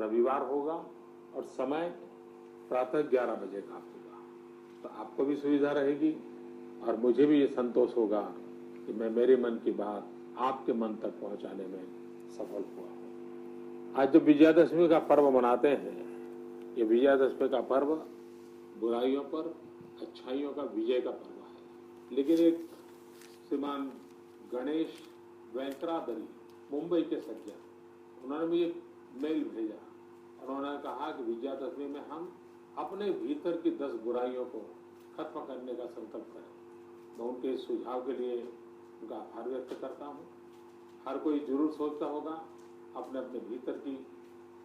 रविवार होगा और समय प्रातः 11 बजे का होगा, तो आपको भी सुविधा रहेगी और मुझे भी ये संतोष होगा कि मैं मेरे मन की बात आपके मन तक पहुंचाने में सफल हुआ हूं। आज जो विजयादशमी का पर्व मनाते हैं, ये विजयादशमी का पर्व बुराइयों पर अच्छाइयों का विजय का पर्व है। लेकिन एक श्रीमान गणेश वेंकरादरी मुंबई के सज्जन, उन्होंने भी एक मेल भेजा। उन्होंने कहा कि विजयादशमी में हम अपने भीतर की 10 बुराइयों को खत्म करने का संकल्प करें। मैं उनके इस सुझाव के लिए उनका आभार व्यक्त करता हूँ। हर कोई जरूर सोचता होगा अपने अपने भीतर की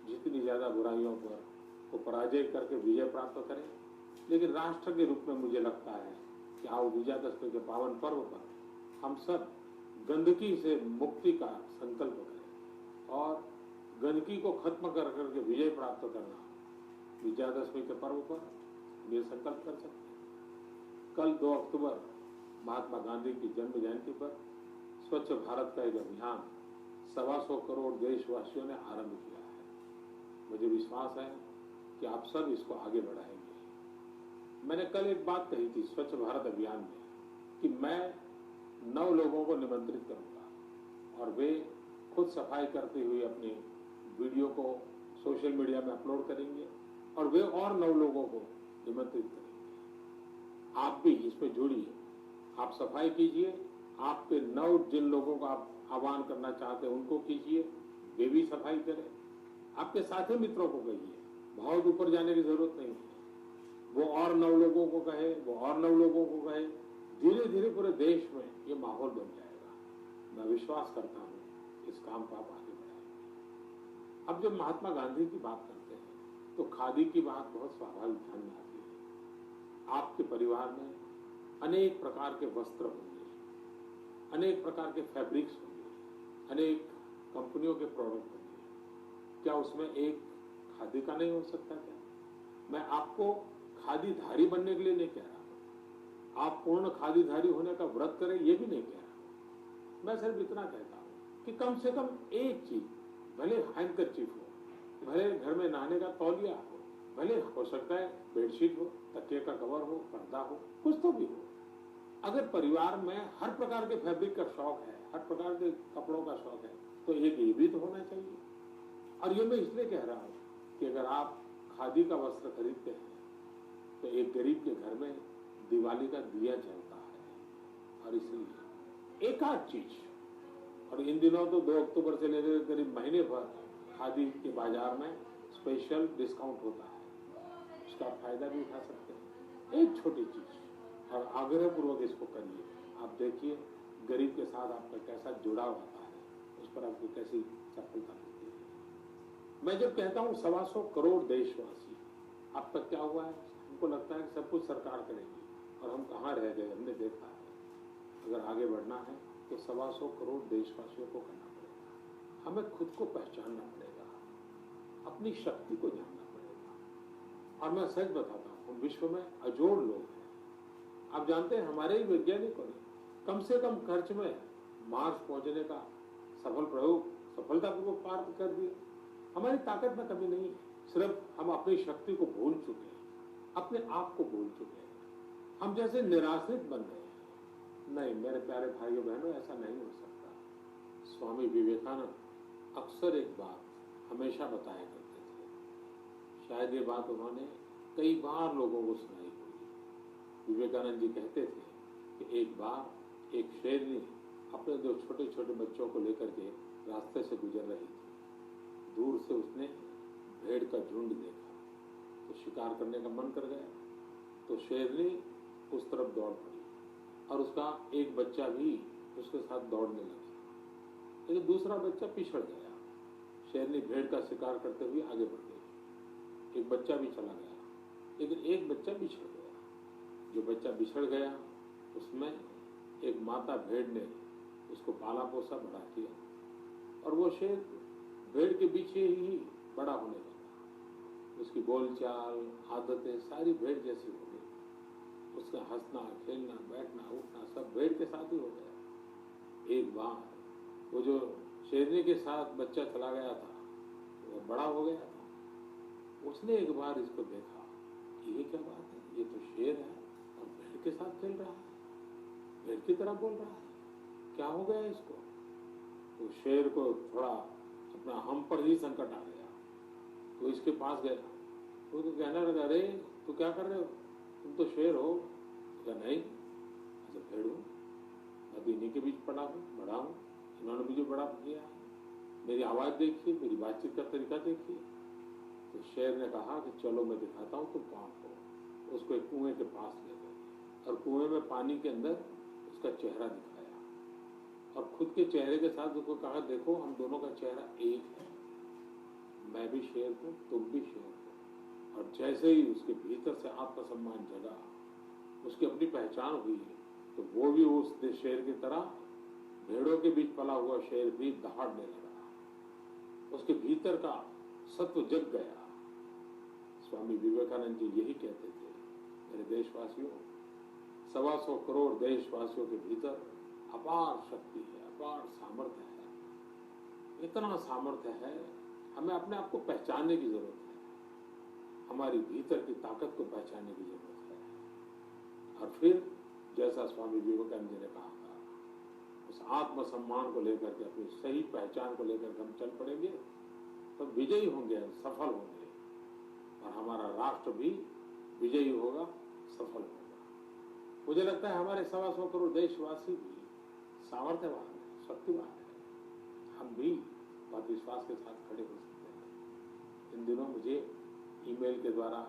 जितनी ज़्यादा बुराइयों पर को पराजय करके विजय प्राप्त करें। लेकिन राष्ट्र के रूप में मुझे लगता है कि आओ विजयादशमी के पावन पर्व पर हम सब गंदगी से मुक्ति का संकल्प करें और गंदगी को खत्म कर करके विजय प्राप्त करना विजयादशमी के पर्व पर ये संकल्प कर सकते हैं। कल 2 अक्टूबर महात्मा गांधी की जन्म जयंती पर स्वच्छ भारत का एक अभियान 125 करोड़ देशवासियों ने आरंभ किया है। मुझे विश्वास है कि आप सब इसको आगे बढ़ाएंगे। मैंने कल एक बात कही थी स्वच्छ भारत अभियान में कि मैं 9 लोगों को निमंत्रित करूंगा और वे खुद सफाई करते हुए अपनी वीडियो को सोशल मीडिया में अपलोड करेंगे और वे और 9 लोगों को निमंत्रित करेंगे। आप भी इसमें जुड़िए, आप सफाई कीजिए, आपके 9 जिन लोगों को आप आह्वान करना चाहते हैं उनको कीजिए, वे भी सफाई करें। आपके साथी मित्रों को कहिए, बहुत ऊपर जाने की जरूरत नहीं है। वो और 9 लोगों को कहे, वो और 9 लोगों को कहे, धीरे धीरे पूरे देश में ये माहौल बन जाएगा। मैं विश्वास करता हूँ इस काम को आप आगे बढ़ाएंगे। अब जब महात्मा गांधी की बात करते हैं तो खादी की बात बहुत स्वाभाविक ध्यान में आती है। आपके परिवार में अनेक प्रकार के वस्त्र होंगे, अनेक प्रकार के फैब्रिक्स होंगे, अनेक कंपनियों के प्रोडक्ट होंगे। क्या उसमें एक खादी का नहीं हो सकता क्या? मैं आपको खादीधारी बनने के लिए नहीं कह रहा हूं, आप पूर्ण खादीधारी होने का व्रत करें ये भी नहीं कह रहा हूं। मैं सिर्फ इतना कहता हूं कि कम से कम एक चीज, भले हैंकरचीफ हो, भले घर में नहाने का तौलिया हो, भले हो सकता है बेडशीट हो, तकिए का कवर हो, पर्दा हो, कुछ तो भी हो। अगर परिवार में हर प्रकार के फैब्रिक का शौक है, हर प्रकार के कपड़ों का शौक है, तो एक ये भी तो होना चाहिए। और ये मैं इसलिए कह रहा हूं कि अगर आप खादी का वस्त्र खरीदते हैं तो एक गरीब के घर में दिवाली का दिया जलता है। और इसलिए एक आध चीज, और इन दिनों तो 2 अक्टूबर से लेकर करीब महीने भर खादी के बाजार में स्पेशल डिस्काउंट होता है, उसका फायदा भी उठा सकते हैं। एक छोटी चीज और आग्रह पूर्वक इसको करिए। आप देखिए गरीब के साथ आपका कैसा जुड़ाव आता है, उस पर आपको कैसी सफलता मिलती है। मैं जब कहता हूँ 125 करोड़ देशवासी, अब तक क्या हुआ है? हमको लगता है कि सब कुछ सरकार करेगी और हम कहाँ रह गए, हमने देखा है। अगर आगे बढ़ना है तो 125 करोड़ देशवासियों को करना पड़ेगा। हमें खुद को पहचानना पड़ेगा, अपनी शक्ति को जानना पड़ेगा। और मैं सच बताता हूँ, विश्व में अजोड़ लोग हैं। आप जानते हैं हमारे ही वैज्ञानिकों ने कम से कम खर्च में मार्स पहुंचने का सफल प्रयोग सफलतापूर्वक पार कर दिया। हमारी ताकत में कमी नहीं है, सिर्फ हम अपनी शक्ति को भूल चुके हैं, अपने आप को भूल चुके हैं। हम जैसे निराश्रित बन गए हैं। नहीं मेरे प्यारे भाइयों बहनों, ऐसा नहीं हो सकता। स्वामी विवेकानंद अक्सर एक बात हमेशा बताया करते थे, शायद ये बात उन्होंने कई बार लोगों को सुनाई होगी। विवेकानंद जी कहते थे कि एक बार एक शेरनी अपने 2 छोटे छोटे बच्चों को लेकर के रास्ते से गुजर रही थी। दूर से उसने भेड़ का झुंड देखा तो शिकार करने का मन कर गया, तो शेरनी उस तरफ दौड़ पड़ी और उसका एक बच्चा भी उसके साथ दौड़ने लगा, लेकिन दूसरा बच्चा पिछड़ गया। शेरनी भेड़ का शिकार करते हुए आगे बढ़ गई। एक बच्चा भी चला गया, लेकिन एक बच्चा बिछड़ गया। जो बच्चा बिछड़ गया उसमें एक माता भेड़ ने उसको पाला पोसा बड़ा किया और वो शेर भेड़ के पीछे ही बड़ा होने लगा। उसकी बोलचाल, आदतें सारी भेड़ जैसी हो गई। उसका हंसना, खेलना, बैठना, उठना सब भेड़ के साथ ही हो गया। एक बार वो जो शेरनी के साथ बच्चा चला गया था वो बड़ा हो गया था, उसने एक बार इसको देखा, ये क्या बात है, ये तो शेर है और भेड़ के साथ खेल रहा है, भेड़ की तरह बोल रहा है, क्या हो गया इसको। तो शेर को थोड़ा अपना हम पर ही संकट आ गया, तो इसके पास गया, तो कहने लगा, अरे तू क्या कर रहे हो, तुम तो शेर हो। क्या नहीं, अच्छा भेड़ हूँ, मैं भी इन्हीं के बीच बड़ा हूँ, इन्होंने मुझे बड़ा किया है, मेरी आवाज़ देखिए, मेरी बातचीत का तरीका देखिए। तो शेर ने कहा कि चलो मैं दिखाता हूँ तुम कौन हो। उसको एक कुएं के पास ले गए और कुएं में पानी के अंदर उसका चेहरा दिखाया और खुद के चेहरे के साथ उसको कहा, देखो हम दोनों का चेहरा एक है, मैं भी शेर हूँ, तुम भी शेर हो। और जैसे ही उसके भीतर से आत्मसम्मान जगा, उसकी अपनी पहचान हुई, तो वो भी उस शेर की तरह भेड़ों के बीच पला हुआ शेर भी दहाड़ने लगा, उसके भीतर का सत्व जग गया। स्वामी विवेकानंद जी यही कहते थे, मेरे देशवासियों, 125 करोड़ देशवासियों के भीतर अपार शक्ति है, अपार सामर्थ्य है, इतना सामर्थ्य है, हमें अपने आप को पहचानने की जरूरत है, हमारी भीतर की ताकत को पहचानने की जरूरत है। और फिर जैसा स्वामी विवेकानंद जी ने कहा था, उस आत्मसम्मान को लेकर के, अपनी सही पहचान को लेकर हम चल पड़ेंगे तो विजयी होंगे, सफल होंगे, और हमारा राष्ट्र भी विजयी होगा, सफल होगा। मुझे लगता है हमारे 125 करोड़ देशवासी भी सामर्थ्यवान है, शक्तिवान है, हम भी बहुत विश्वास के साथ खड़े हो सकते हैं। इन दिनों मुझे ईमेल के द्वारा,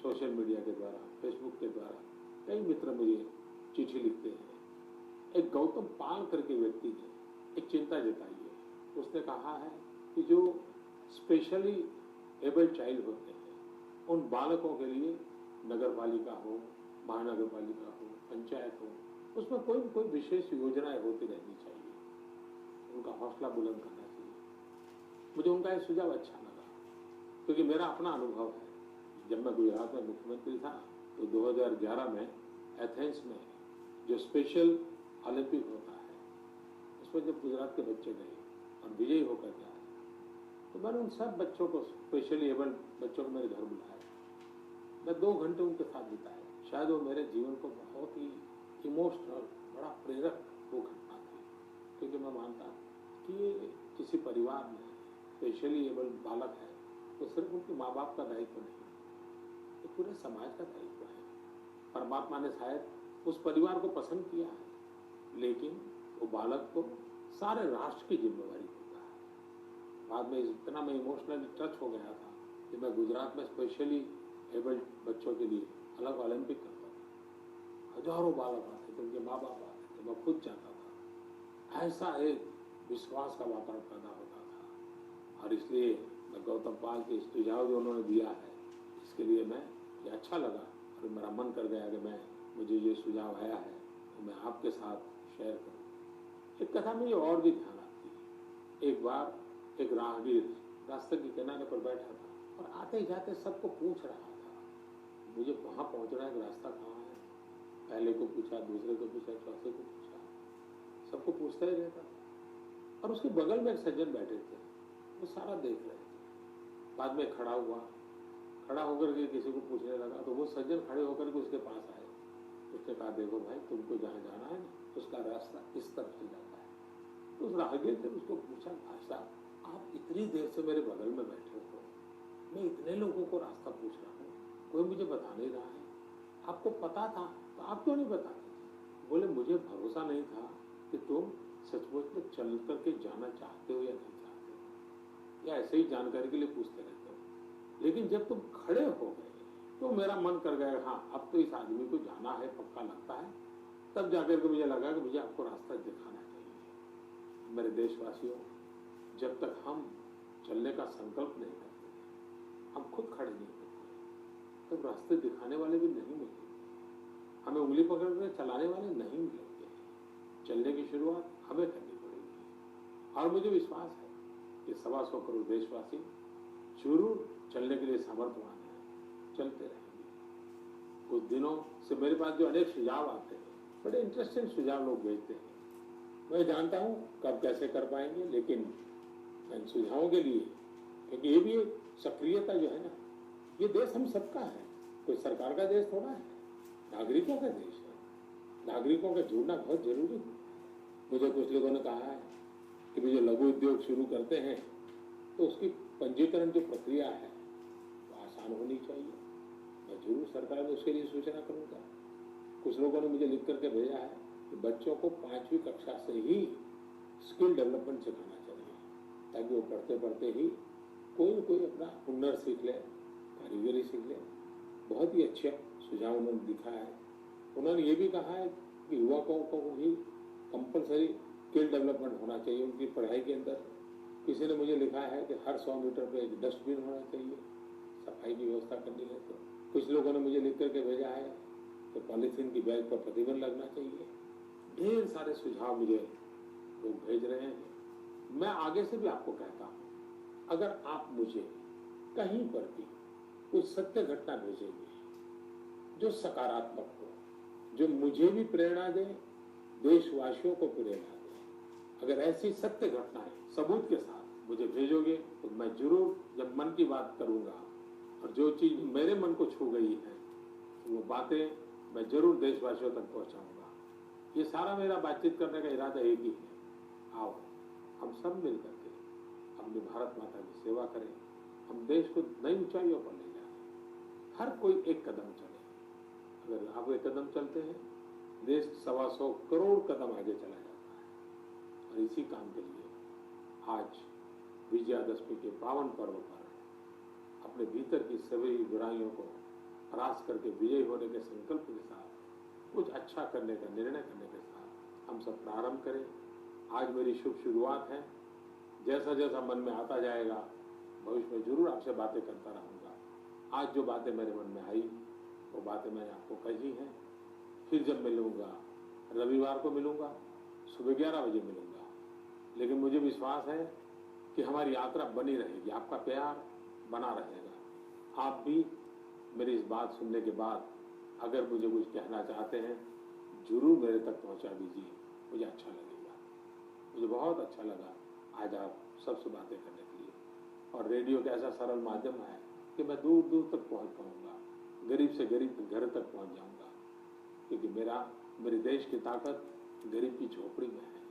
सोशल मीडिया के द्वारा, फेसबुक के द्वारा कई मित्र मुझे चिट्ठी लिखते हैं। एक गौतम पाल करके व्यक्ति ने एक चिंता जताई है, उसने कहा है कि जो स्पेशली एबल्ड चाइल्ड होते हैं, उन बालकों के लिए नगर पालिका हो, महानगर पालिका हो, पंचायत हो, उसमें कोई विशेष योजनाएं होती रहनी चाहिए, उनका हौसला बुलंद करना चाहिए। मुझे उनका ये सुझाव अच्छा लगा, क्योंकि मेरा अपना अनुभव है। जब मैं गुजरात में मुख्यमंत्री था तो 2011 में एथेंस में जो स्पेशल ओलंपिक होता है, उसमें जब गुजरात के बच्चे गए और विजयी होकर के आए, तो मैंने उन सब बच्चों को, स्पेशली एबल्ड बच्चों को मेरे घर बुलाया, मैं 2 घंटे उनके साथ बिताए। शायद वो मेरे जीवन को बहुत ही इमोशनल, बड़ा प्रेरक वो घटना थी, क्योंकि मैं मानता कि ये किसी परिवार में स्पेशली एबल्ड बालक है तो सिर्फ उनके माँ बाप का दायित्व नहीं, ये पूरे समाज का दायित्व है। परमात्मा ने शायद उस परिवार को पसंद किया है, लेकिन वो बालक को सारे राष्ट्र की जिम्मेवारी होता है। बाद में इतना मैं इमोशनली टच हो गया था कि मैं गुजरात में स्पेशली एबल्ड बच्चों के लिए अलग ओलंपिक करता था। हजारों बालक आते थे, उनके माँ बाप आते थे, मैं खुद जाता था। ऐसा एक विश्वास का वातावरण पैदा होता था। और इसलिए मैं गौतम पाल के सुझाव जो उन्होंने दिया है, इसके लिए मैं ये अच्छा लगा और मेरा मन कर गया कि मुझे ये सुझाव आया है तो मैं आपके साथ शेयर करूं। एक कथा में और भी ध्यान आती है। एक बार एक राहगीर रास्ते के किनारे पर बैठा था और आते जाते सबको पूछ रहा था, मुझे वहां पहुंचना है, रास्ता कहाँ है। पहले को पूछा, दूसरे को पूछा, चौथे को पूछा, सबको पूछता ही रहता था। और उसके बगल में एक सज्जन बैठे थे, वो सारा देख रहे थे। बाद में खड़ा हुआ, खड़ा होकर के किसी को पूछने लगा, तो वो सज्जन खड़े होकर के उसके पास आए। उसने कहा, देखो भाई, तुमको जहाँ जाना है ना, उसका रास्ता इस तरफ से जाता है। तो उस राहगीर ने उसको पूछा, भाई साहब, आप इतनी देर से मेरे बगल में बैठे हो, मैं इतने लोगों को रास्ता पूछ रहा हूँ, कोई मुझे बता नहीं रहा है, आपको पता था तो आप क्यों नहीं बताते? बोले, मुझे भरोसा नहीं था कि तुम सचमुच में चल करके जाना चाहते हो या नहीं चाहते हो, या ऐसे ही जानकारी के लिए पूछते रहते हो। लेकिन जब तुम खड़े हो गए तो मेरा मन कर गया, हाँ अब तो इस आदमी को जाना है, पक्का लगता है। तब जाकर के मुझे लगा कि मुझे आपको रास्ता दिखाना चाहिए। मेरे देशवासियों, जब तक हम चलने का संकल्प नहीं करते, हम खुद खड़े नहीं होते, तब रास्ते दिखाने वाले भी नहीं मिलेंगे, हमें उंगली पकड़ कर चलाने वाले नहीं मिलेंगे। चलने की शुरुआत हमें करनी पड़ेगी। और मुझे विश्वास है कि 125 करोड़ देशवासी जरूर चलने के लिए समर्थवान है, चलते रहेंगे। कुछ दिनों से मेरे पास जो अनेक सुझाव आते हैं, बड़े इंटरेस्टिंग सुझाव लोग भेजते हैं। मैं जानता हूं कब कैसे कर पाएंगे, लेकिन इन सुझावों के लिए, क्योंकि ये भी सक्रियता जो है ना, ये देश हम सबका है, कोई सरकार का देश थोड़ा है, नागरिकों का देश है। नागरिकों का जुड़ना बहुत जरूरी है। मुझे कुछ लोगों ने कहा है कि भी जो लघु उद्योग शुरू करते हैं तो उसकी पंजीकरण जो प्रक्रिया है वो आसान होनी चाहिए। मैं जरूर सरकार में उसके लिए सूचना करूंगा। कुछ लोगों ने मुझे लिख करके भेजा है कि बच्चों को 5वीं कक्षा से ही स्किल डेवलपमेंट सिखाना चाहिए, ताकि वो पढ़ते पढ़ते ही कोई न कोई अपना हुनर सीख ले, कारीगरी सीख ले। बहुत ही अच्छा सुझाव उन्होंने दिखा है। उन्होंने ये भी कहा है कि युवकों को भी कंपलसरी स्किल डेवलपमेंट होना चाहिए उनकी पढ़ाई के अंदर। किसी ने मुझे लिखा है कि हर 100 मीटर पे एक डस्टबिन होना चाहिए, सफाई की व्यवस्था करनी है। तो कुछ लोगों ने मुझे लिख करके भेजा है कि पॉलीथीन की बैग पर प्रतिबंध लगना चाहिए। ढेर सारे सुझाव मुझे लोग भेज रहे हैं। मैं आगे से भी आपको कहता हूं, अगर आप मुझे कहीं पर भी कोई सत्य घटना भेजेंगे जो सकारात्मक हो, जो मुझे भी प्रेरणा दे, देशवासियों को प्रेरणा दे, अगर ऐसी सत्य घटनाएं सबूत के साथ मुझे भेजोगे तो मैं जरूर जब मन की बात करूंगा और जो चीज मेरे मन को छू गई है तो वो बातें मैं जरूर देशवासियों तक पहुंचाऊंगा। ये सारा मेरा बातचीत करने का इरादा एक ही है, आओ हम सब मिलकर के अपनी भारत माता की सेवा करें, हम देश को नई ऊंचाइयों पर ले जाएं। हर कोई एक कदम चले। अगर आप एक कदम चलते हैं, देश 125 करोड़ कदम आगे चला जाता है। और इसी काम के लिए आज विजयादशमी के पावन पर्व पर अपने भीतर की सभी बुराइयों को परास्त करके विजयी होने के संकल्प के साथ कुछ अच्छा करने का निर्णय करने के साथ हम सब प्रारंभ करें। आज मेरी शुभ शुरुआत है। जैसा जैसा मन में आता जाएगा भविष्य में जरूर आपसे बातें करता रहूंगा। आज जो बातें मेरे मन में आई वो बातें मैंने आपको कही हैं। फिर जब मिलूंगा, रविवार को मिलूंगा, सुबह 11 बजे मिलूंगा। लेकिन मुझे विश्वास है कि हमारी यात्रा बनी रहेगी, आपका प्यार बना रहेगा। आप भी मेरी इस बात सुनने के बाद अगर मुझे कुछ कहना चाहते हैं जरूर मेरे तक पहुंचा दीजिए, मुझे अच्छा लगेगा। मुझे बहुत अच्छा लगा आज आप सबसे बातें करने के लिए। और रेडियो का ऐसा सरल माध्यम है कि मैं दूर दूर तक पहुंच पाऊंगा, गरीब से गरीब घर तक पहुंच जाऊंगा। क्योंकि मेरे देश की ताकत गरीब की झोपड़ी में है,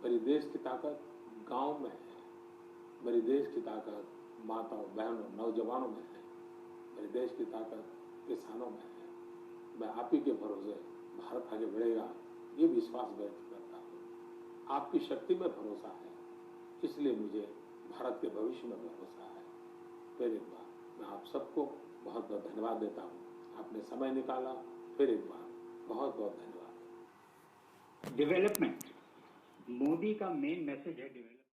मेरे देश की ताकत गांव में है, मेरे देश की ताकत माताओं बहनों नौजवानों में है, मेरे देश की ताकत किसानों में है। मैं आप ही के भरोसे भारत आगे बढ़ेगा ये विश्वास व्यक्त करता हूँ। आपकी शक्ति में भरोसा है, इसलिए मुझे भारत के भविष्य में भरोसा है। फिर एक बार मैं आप सबको बहुत बहुत धन्यवाद देता हूँ। आपने समय निकाला, फिर एक बार बहुत बहुत धन्यवाद। डेवलपमेंट, मोदी का मेन मैसेज है डेवलपमेंट।